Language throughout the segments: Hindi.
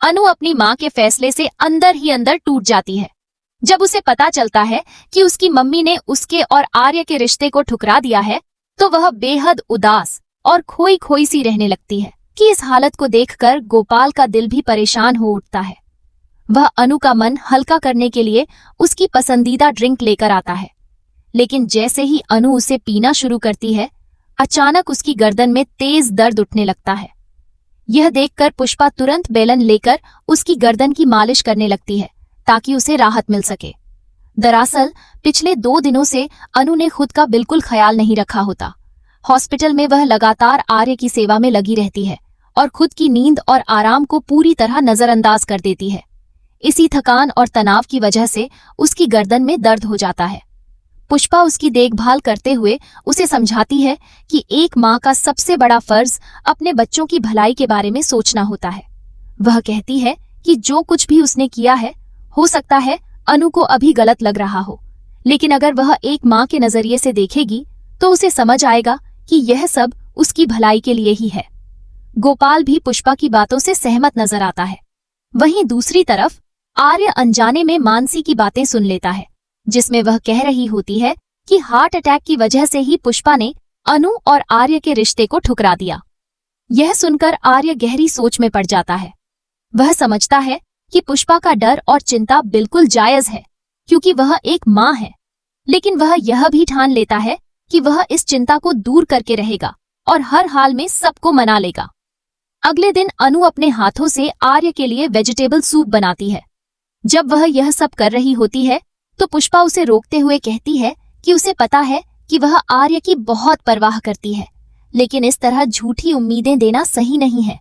अनु अपनी माँ के फैसले से अंदर ही अंदर टूट जाती है। जब उसे पता चलता है कि उसकी मम्मी ने उसके और आर्य के रिश्ते को ठुकरा दिया है, तो वह बेहद उदास और खोई खोई सी रहने लगती है कि इस हालत को देखकर गोपाल का दिल भी परेशान हो उठता है। वह अनु का मन हल्का करने के लिए उसकी पसंदीदा ड्रिंक लेकर आता है, लेकिन जैसे ही अनु उसे पीना शुरू करती है, अचानक उसकी गर्दन में तेज दर्द उठने लगता है। यह देखकर पुष्पा तुरंत बेलन लेकर उसकी गर्दन की मालिश करने लगती है ताकि उसे राहत मिल सके। दरअसल पिछले 2 दिनों से अनु ने खुद का बिल्कुल ख्याल नहीं रखा होता। हॉस्पिटल में वह लगातार आर्य की सेवा में लगी रहती है और खुद की नींद और आराम को पूरी तरह नजरअंदाज कर देती है। इसी थकान और तनाव की वजह से उसकी गर्दन में दर्द हो जाता है। पुष्पा उसकी देखभाल करते हुए उसे समझाती है कि एक माँ का सबसे बड़ा फर्ज अपने बच्चों की भलाई के बारे में सोचना होता है। वह कहती है कि जो कुछ भी उसने किया है, हो सकता है अनु को अभी गलत लग रहा हो, लेकिन अगर वह एक माँ के नजरिए से देखेगी तो उसे समझ आएगा कि यह सब उसकी भलाई के लिए ही है। गोपाल भी पुष्पा की बातों से सहमत नजर आता है। वहीं दूसरी तरफ आर्य अनजाने में मानसी की बातें सुन लेता है, जिसमें वह कह रही होती है कि हार्ट अटैक की वजह से ही पुष्पा ने अनु और आर्य के रिश्ते को ठुकरा दिया। यह सुनकर आर्य गहरी सोच में पड़ जाता है। वह समझता है कि पुष्पा का डर और चिंता बिल्कुल जायज है, क्योंकि वह एक माँ है, लेकिन वह यह भी ठान लेता है कि वह इस चिंता को दूर करके रहेगा और हर हाल में सबको मना लेगा। अगले दिन अनु अपने हाथों से आर्य के लिए वेजिटेबल सूप बनाती है। जब वह यह सब कर रही होती है तो पुष्पा उसे रोकते हुए कहती है कि उसे पता है कि वह आर्य की बहुत परवाह करती है, लेकिन इस तरह झूठी उम्मीदें देना सही नहीं है।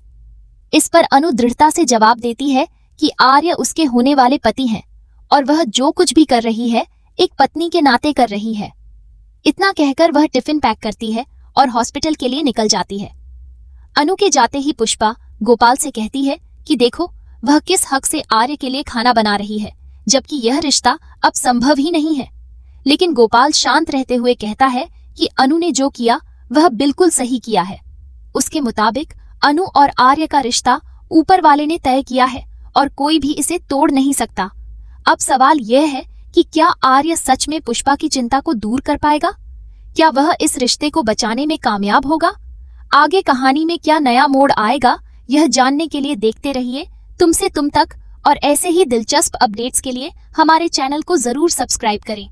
इस पर अनु दृढ़ता से जवाब देती है कि आर्य उसके होने वाले पति हैं और वह जो कुछ भी कर रही है एक पत्नी के नाते कर रही है। इतना कहकर वह टिफिन पैक करती है और हॉस्पिटल के लिए निकल जाती है। अनु के जाते ही पुष्पा गोपाल से कहती है कि देखो, वह किस हक से आर्य के लिए खाना बना रही है, जबकि यह रिश्ता अब संभव ही नहीं है। लेकिन गोपाल शांत रहते हुए कहता है कि अनु ने जो किया वह बिल्कुल सही किया है। उसके मुताबिक अनु और आर्य का रिश्ता ऊपर वाले ने तय किया है और कोई भी इसे तोड़ नहीं सकता। अब सवाल यह है कि क्या आर्य सच में पुष्पा की चिंता को दूर कर पाएगा? क्या वह इस रिश्ते को बचाने में कामयाब होगा? आगे कहानी में क्या नया मोड़ आएगा, यह जानने के लिए देखते रहिए तुमसे तुम तक, और ऐसे ही दिलचस्प अपडेट्स के लिए हमारे चैनल को जरूर सब्सक्राइब करें।